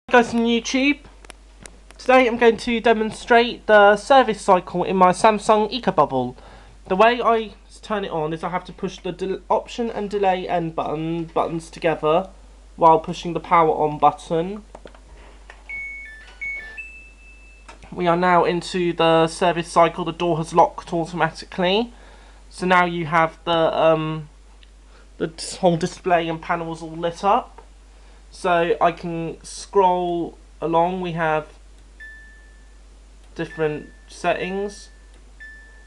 Hey guys on YouTube, today I'm going to demonstrate the service cycle in my Samsung EcoBubble. The way I turn it on is I have to push the option and delay end buttons together while pushing the power on button. We are now into the service cycle. The door has locked automatically, so now you have the whole display and panels all lit up. So I can scroll along. We have different settings.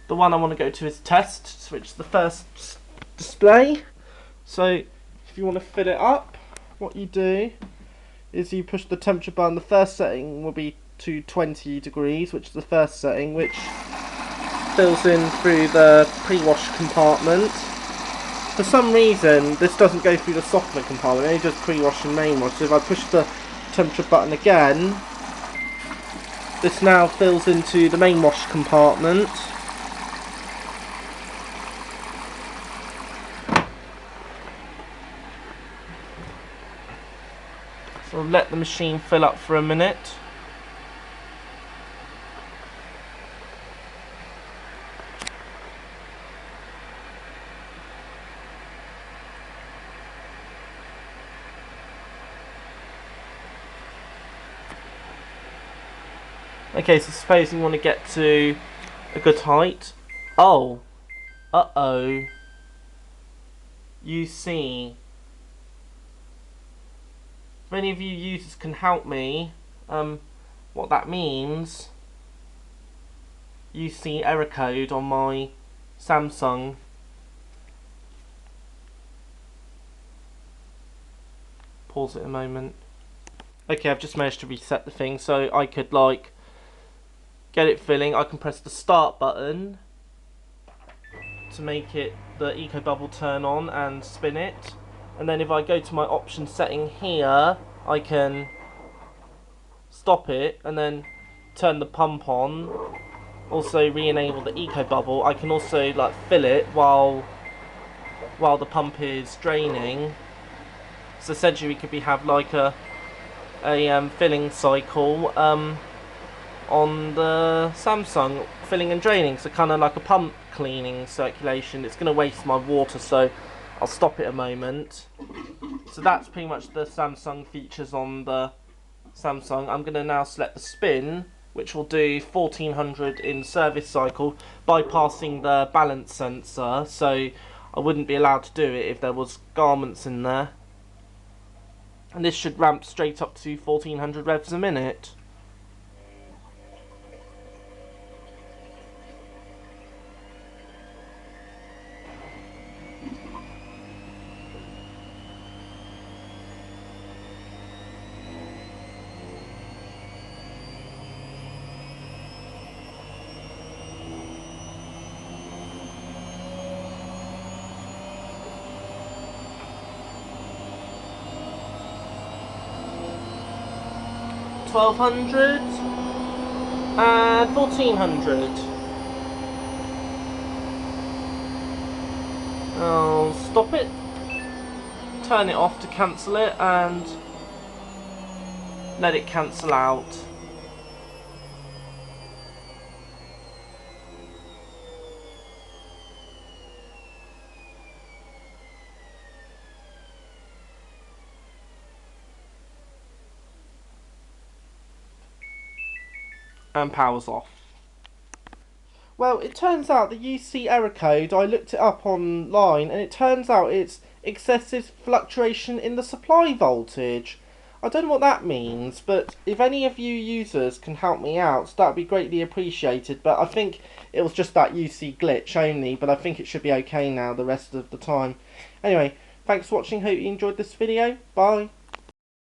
The one I want to go to is test, which is the first display. So if you want to fill it up, what you do is you push the temperature button. The first setting will be to 20 degrees, which is the first setting, which fills in through the pre-wash compartment. For some reason, this doesn't go through the softener compartment, it only does pre-wash and main wash. So if I push the temperature button again, this now fills into the main wash compartment. So I'll let the machine fill up for a minute. Okay, so suppose you want to get to a good height. Oh, you see. If any of you users can help me, what that means, you see error code on my Samsung. Pause it a moment. Okay, I've just managed to reset the thing, so I could get it filling. I can press the start button to make it the EcoBubble turn on and spin it, and then if I go to my option setting here, I can stop it and then turn the pump on. Also re-enable the EcoBubble. I can also fill it while the pump is draining. So essentially we could have a filling cycle on the Samsung, filling and draining, so kind of like a pump cleaning circulation. It's going to waste my water, so I'll stop it a moment. So that's pretty much the Samsung features on the Samsung. I'm going to now select the spin, which will do 1400 in service cycle, bypassing the balance sensor, so I wouldn't be allowed to do it if there was garments in there. And this should ramp straight up to 1400 revs a minute. $1,200 and $1,400. I'll stop it, turn it off to cancel it, and let it cancel out. And powers off. Well, it turns out the UC error code, I looked it up online, and it turns out it's excessive fluctuation in the supply voltage. I don't know what that means, but if any of you users can help me out, that would be greatly appreciated. But I think it was just that UC glitch only, but I think it should be okay now the rest of the time. Anyway, thanks for watching, hope you enjoyed this video. Bye.